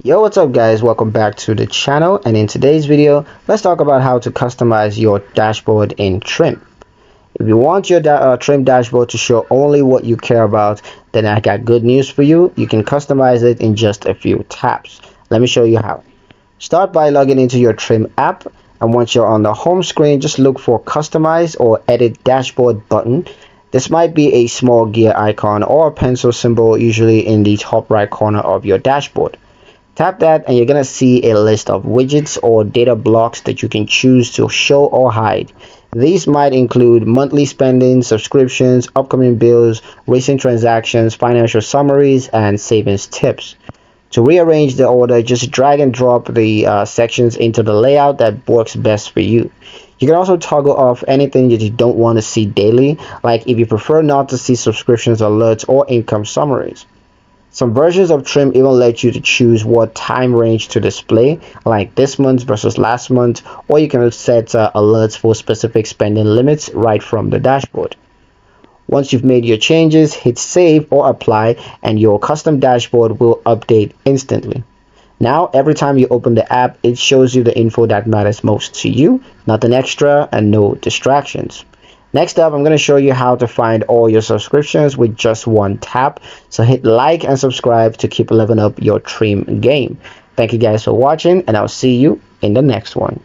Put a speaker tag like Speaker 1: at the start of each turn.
Speaker 1: Yo, what's up guys? Welcome back to the channel, and in today's video let's talk about how to customize your dashboard in Trim. If you want your Trim dashboard to show only what you care about, then I got good news for you. You can customize it in just a few taps. Let me show you how. Start by logging into your Trim app, and once you're on the home screen, just look for Customize or Edit Dashboard button. This might be a small gear icon or a pencil symbol, usually in the top right corner of your dashboard. Tap that and you're going to see a list of widgets or data blocks that you can choose to show or hide. These might include monthly spending, subscriptions, upcoming bills, recent transactions, financial summaries, and savings tips. To rearrange the order, just drag and drop the sections into the layout that works best for you. You can also toggle off anything that you don't want to see daily, like if you prefer not to see subscriptions alerts or income summaries. Some versions of Trim even let you to choose what time range to display, like this month versus last month, or you can set alerts for specific spending limits right from the dashboard. Once you've made your changes, hit save or apply, and your custom dashboard will update instantly. Now, every time you open the app, it shows you the info that matters most to you, nothing extra and no distractions. Next up, I'm going to show you how to find all your subscriptions with just one tap. So hit like and subscribe to keep leveling up your Trim game. Thank you guys for watching, and I'll see you in the next one.